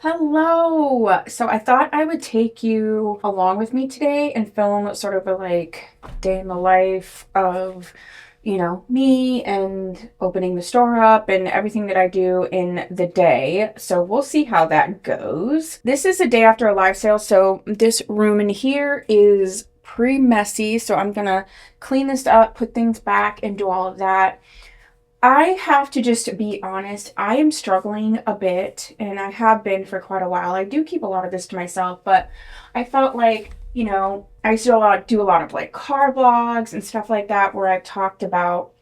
Hello! So I thought I would take you along with me today and film sort of a day in the life of, me and opening the store up and everything that I do in the day. So we'll see how that goes. This is a day after a live sale, so this room in here is pretty messy. So I'm gonna clean this up, put things back, and do all of that. I have to just be honest. I am struggling a bit, and I have been for quite a while. I do keep a lot of this to myself, but I felt like, I used to do a lot of car vlogs and stuff like that where I've talked about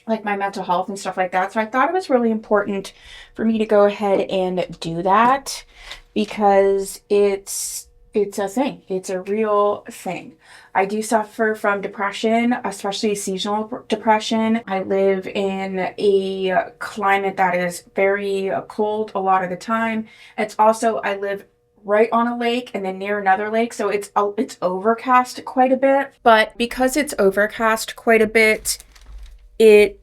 like my mental health and stuff like that. So I thought it was really important for me to go ahead and do that because it's a thing. It's a real thing. I do suffer from depression, especially seasonal depression. I live in a climate that is very cold a lot of the time. It's also, I live right on a lake and then near another lake, so it's overcast quite a bit. But because it's overcast quite a bit, it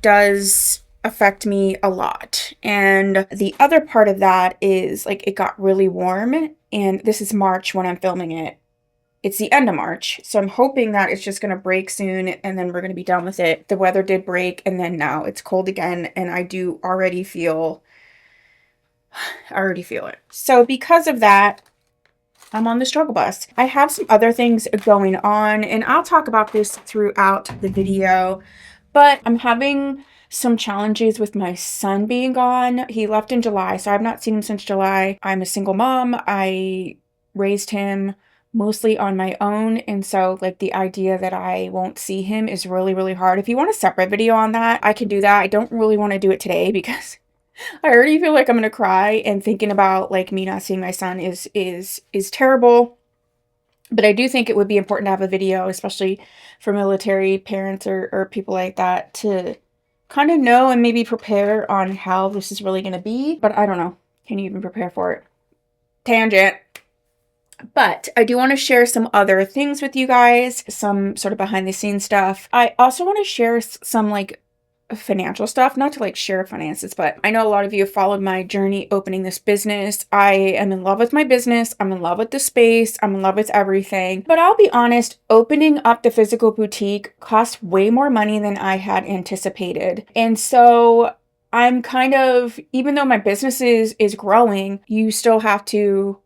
does affect me a lot. And the other part of that is it got really warm, and this is March when I'm filming it. It's the end of March, so I'm hoping that it's just going to break soon and then we're going to be done with it. The weather did break and then now it's cold again, and I already feel it. So because of that, I'm on the struggle bus. I have some other things going on, and I'll talk about this throughout the video, but I'm having some challenges with my son being gone. He left in July, so I've not seen him since July. I'm a single mom. I raised him mostly on my own, and so the idea that I won't see him is really, really hard. If you want a separate video on that, I can do that. I don't really want to do it today because I already feel like I'm gonna cry, and thinking about me not seeing my son is terrible. But I do think it would be important to have a video, especially for military parents or people like that, to kind of know and maybe prepare on how this is really going to be. But I don't know. Can you even prepare for it? Tangent. But I do want to share some other things with you guys, some sort of behind the scenes stuff. I also want to share some financial stuff, not to share finances, but I know a lot of you have followed my journey opening this business. I am in love with my business. I'm in love with the space. I'm in love with everything. But I'll be honest, opening up the physical boutique cost way more money than I had anticipated. And so I'm kind of, even though my business is growing, you still have to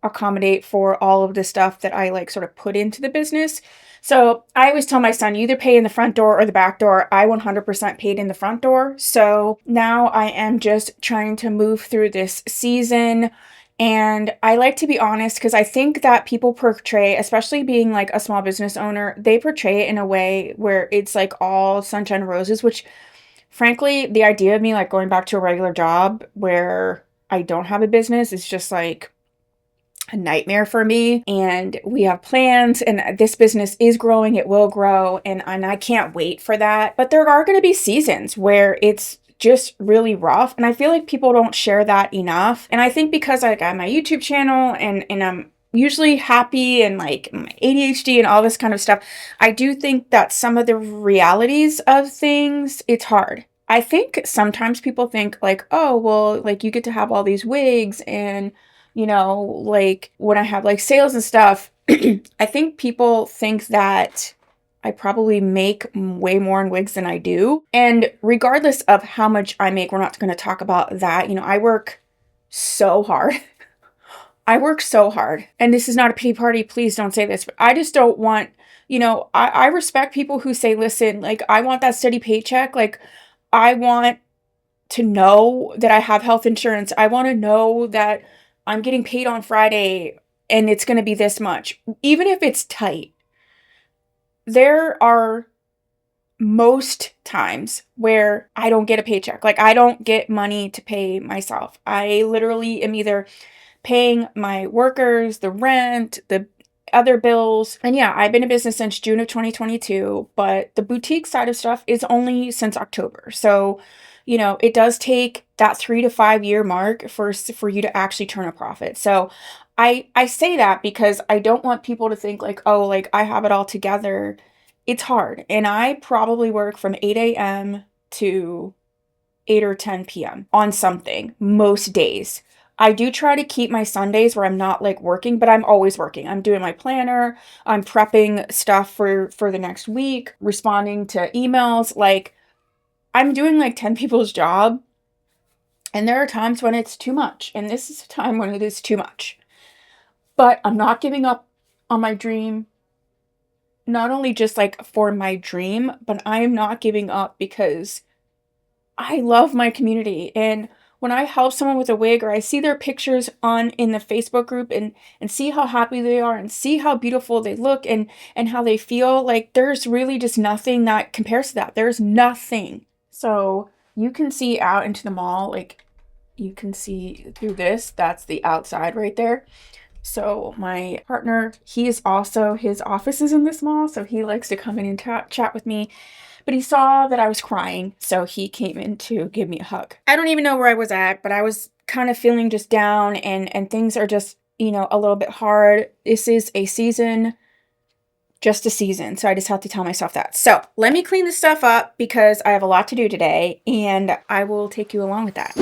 accommodate for all of the stuff that I sort of put into the business. So I always tell my son, you either pay in the front door or the back door. I 100% paid in the front door. So now I am just trying to move through this season. And I like to be honest because I think that people portray, especially being a small business owner, they portray it in a way where it's all sunshine and roses, which frankly, the idea of me going back to a regular job where I don't have a business is just a nightmare for me. And we have plans, and this business is growing. It will grow, and I can't wait for that. But there are going to be seasons where it's just really rough, and I feel like people don't share that enough. And I think because I got my YouTube channel and I'm usually happy and my ADHD and all this kind of stuff, I do think that some of the realities of things, it's hard. I think sometimes people think oh, well, you get to have all these wigs and when I have sales and stuff, I think people think that I probably make way more in wigs than I do. And regardless of how much I make, we're not going to talk about that. I work so hard. I work so hard. And this is not a pity party. Please don't say this. But I just don't want, I respect people who say, listen, I want that steady paycheck. I want to know that I have health insurance. I want to know that I'm getting paid on Friday and it's going to be this much. Even if it's tight, there are most times where I don't get a paycheck. I don't get money to pay myself. I literally am either paying my workers, the rent, the other bills. And yeah, I've been in business since June of 2022, but the boutique side of stuff is only since October. So it does take that 3 to 5 year mark for you to actually turn a profit. So I say that because I don't want people to think oh, I have it all together. It's hard. And I probably work from 8 a.m. to 8 or 10 p.m. on something most days. I do try to keep my Sundays where I'm not like working, but I'm always working. I'm doing my planner, I'm prepping stuff for the next week, responding to emails. Like, I'm doing like 10 people's job, and there are times when it's too much, and this is a time when it is too much. But I'm not giving up on my dream, not only just like for my dream, but I am not giving up because I love my community. And when I help someone with a wig, or I see their pictures on in the Facebook group, and see how happy they are and see how beautiful they look and how they feel, like there's really just nothing that compares to that. There's nothing. So you can see out into the mall, like you can see through this, that's the outside right there. So my partner, his office is in this mall, so he likes to come in and chat with me. But he saw that I was crying, so he came in to give me a hug. I don't even know where I was at, but I was kind of feeling just down, and things are just, you know, a little bit hard. This is a season, just a season. So I just have to tell myself that. So let me clean this stuff up because I have a lot to do today, and I will take you along with that.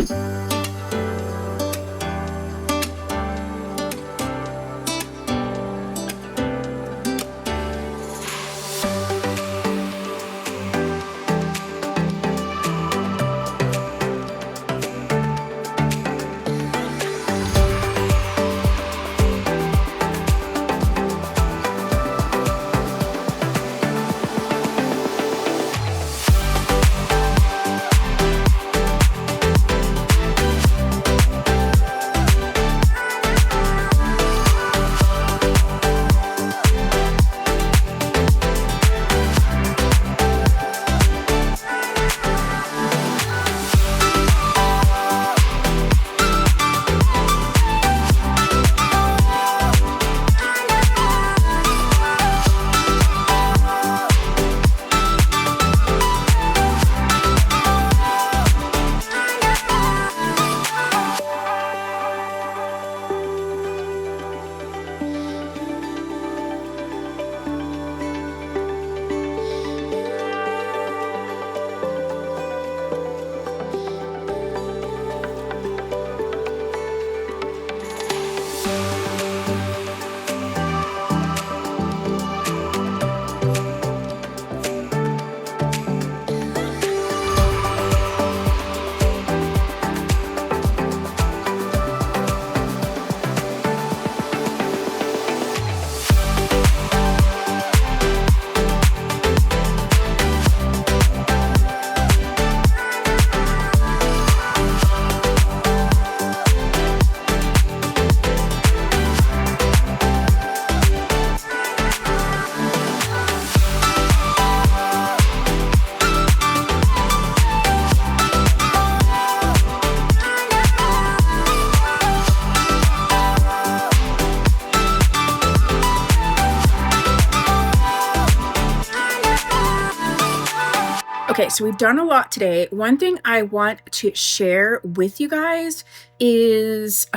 Okay, so we've done a lot today. One thing I want to share with you guys is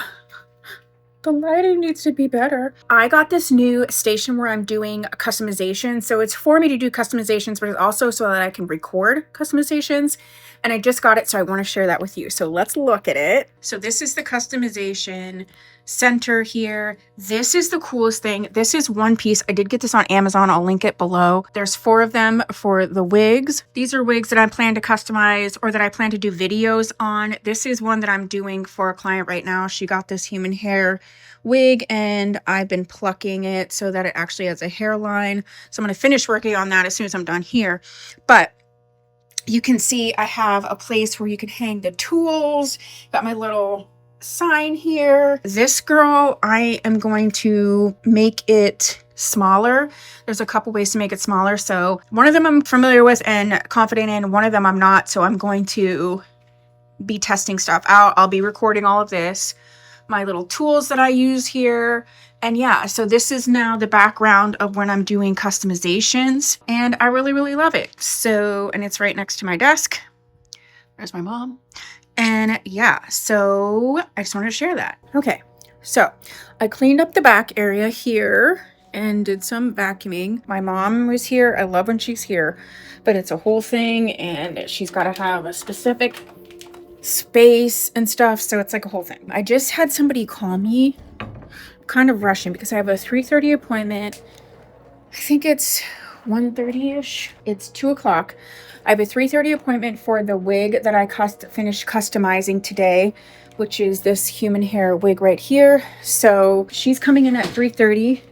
the lighting needs to be better. I got this new station where I'm doing customization. So it's for me to do customizations, but it's also so that I can record customizations. And I just got it, so I want to share that with you. So let's look at it. So this is the customization center here. This is the coolest thing. This is one piece. I did get this on Amazon. I'll link it below. There's 4 of them for the wigs. These are wigs that I plan to customize or that I plan to do videos on. This is one that I'm doing for a client right now. She got this human hair wig and I've been plucking it so that it actually has a hairline. So I'm going to finish working on that as soon as I'm done here. But you can see I have a place where you can hang the tools. Got my little sign here. This girl, I am going to make it smaller. There's a couple ways to make it smaller. So one of them I'm familiar with and confident in. One of them I'm not. So I'm going to be testing stuff out. I'll be recording all of this. My little tools that I use here. And yeah, so this is now the background of when I'm doing customizations. And I really, really love it. So, and it's right next to my desk. There's my mom. And yeah, so I just wanted to share that. Okay, so I cleaned up the back area here and did some vacuuming. My mom was here. I love when she's here, but it's a whole thing and she's got to have a specific space and stuff. So it's like a whole thing. I just had somebody call me, kind of rushing because I have a 3:30 appointment. I think it's 1:30ish. It's 2 o'clock. I have a 3:30 appointment for the wig that I finished customizing today, which is this human hair wig right here. So she's coming in at 3:30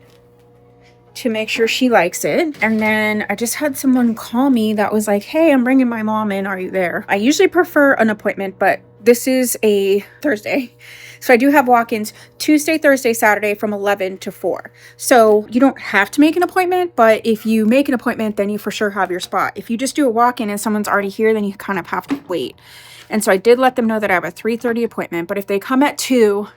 to make sure she likes it. And then I just had someone call me that was like, hey, I'm bringing my mom in. Are you there? I usually prefer an appointment, but this is a Thursday. So I do have walk-ins Tuesday, Thursday, Saturday from 11 to 4. So you don't have to make an appointment, but if you make an appointment, then you for sure have your spot. If you just do a walk-in and someone's already here, then you kind of have to wait. And so I did let them know that I have a 3:30 appointment, but if they come at 2,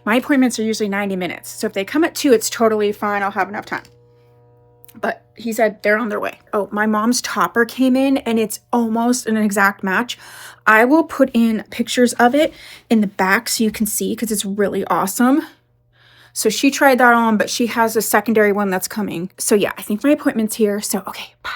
my appointments are usually 90 minutes. So if they come at 2, it's totally fine. I'll have enough time. But he said they're on their way. Oh, my mom's topper came in and it's almost an exact match. I will put in pictures of it in the back so you can see because it's really awesome. So she tried that on, but she has a secondary one that's coming. So yeah, I think my appointment's here. So okay, bye.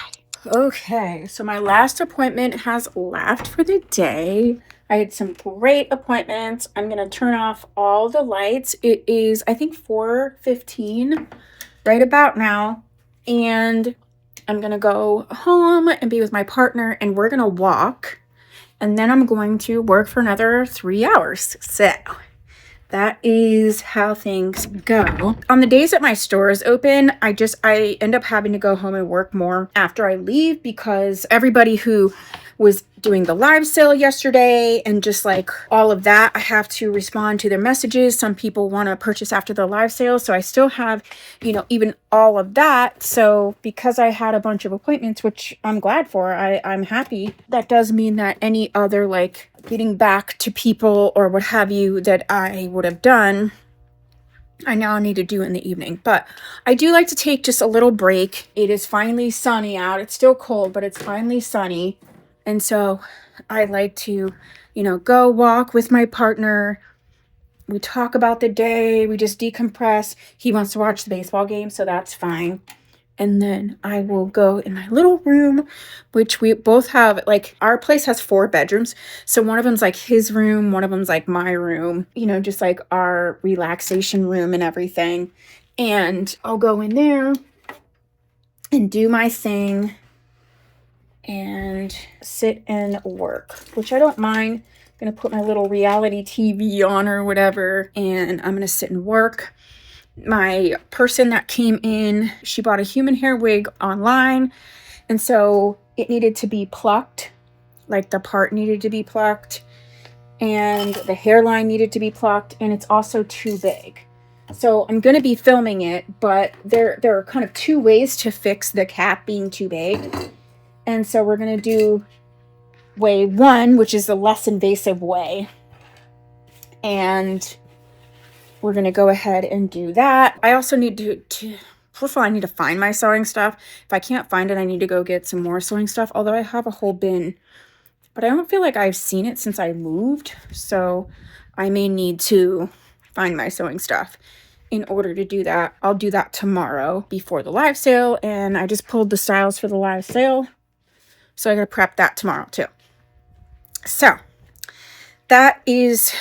Okay, so my last appointment has left for the day. I had some great appointments. I'm going to turn off all the lights. It is, I think, 4:15 right about now. And I'm going to go home and be with my partner and we're going to walk. And then I'm going to work for another 3 hours. So that is how things go. On the days that my store is open, I end up having to go home and work more after I leave because everybody who was doing the live sale yesterday and just like all of that, I have to respond to their messages. Some people want to purchase after the live sale. So I still have, even all of that. So because I had a bunch of appointments, which I'm glad for, I'm happy. That does mean that any other like getting back to people or what have you that I would have done, I now need to do in the evening. But I do like to take just a little break. It is finally sunny out. It's still cold, but it's finally sunny. And so I like to, go walk with my partner. We talk about the day. We just decompress. He wants to watch the baseball game, so that's fine. And then I will go in my little room, which we both have, like, our place has 4 bedrooms. So one of them's like his room. One of them's like my room, just like our relaxation room and everything. And I'll go in there and do my thing and sit and work, which I don't mind. I'm going to put my little reality TV on or whatever, and I'm going to sit and work. My person that came in, she bought a human hair wig online, and so it needed to be plucked. Like the part needed to be plucked, and the hairline needed to be plucked, and it's also too big. So I'm going to be filming it, but there are kind of 2 ways to fix the cap being too big. And so we're going to do way 1, which is the less invasive way. And we're going to go ahead and do that. I also need to first of all, I need to find my sewing stuff. If I can't find it, I need to go get some more sewing stuff. Although I have a whole bin. But I don't feel like I've seen it since I moved. So I may need to find my sewing stuff. In order to do that, I'll do that tomorrow before the live sale. And I just pulled the styles for the live sale. So I gotta prep that tomorrow too. So that is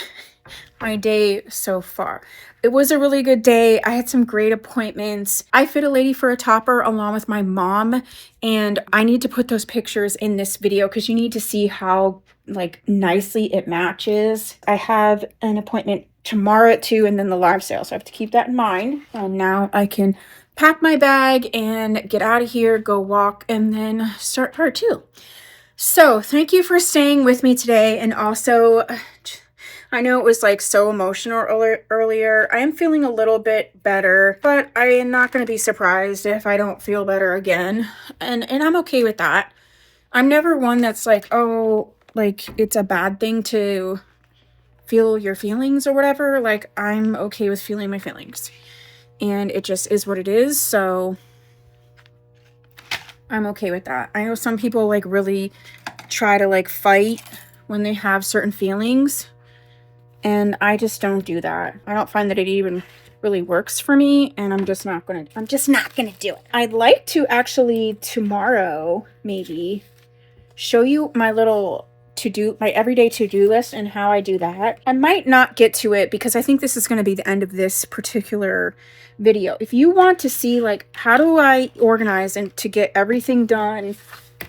my day so far. It was a really good day. I had some great appointments. I fit a lady for a topper along with my mom, and I need to put those pictures in this video because you need to see how like nicely it matches. I have an appointment tomorrow at 2 and then the live sale, so I have to keep that in mind. And now I can pack my bag and get out of here, go walk, and then start part 2. So thank you for staying with me today. And also, I know it was like so emotional earlier. I am feeling a little bit better, but I am not going to be surprised if I don't feel better again. And I'm okay with that. I'm never one that's like, oh, like it's a bad thing to feel your feelings or whatever. Like I'm okay with feeling my feelings. And it just is what it is, so I'm okay with that. I know some people like really try to like fight when they have certain feelings, and I just don't do that. I don't find that it even really works for me, and I'm just not gonna do it. I'd like to actually tomorrow maybe show you my little my everyday to-do list and how I do that. I might not get to it because I think this is going to be the end of this particular video. If you want to see like how do I organize and to get everything done,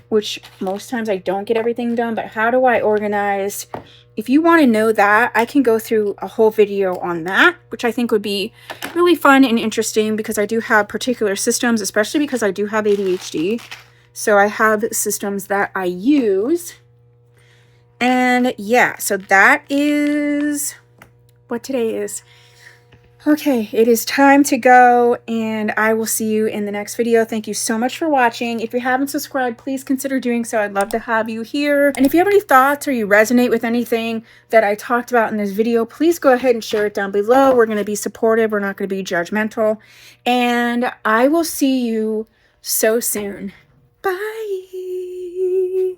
which most times I don't get everything done, but how do I organize? If you want to know that, I can go through a whole video on that, which I think would be really fun and interesting because I do have particular systems, especially because I do have ADHD. So I have systems that I use. And yeah, so that is what today is. Okay, it is time to go, and I will see you in the next video. Thank you so much for watching. If you haven't subscribed, please consider doing so. I'd love to have you here. And if you have any thoughts or you resonate with anything that I talked about in this video, please go ahead and share it down below. We're going to be supportive. We're not going to be judgmental. And I will see you so soon. Bye.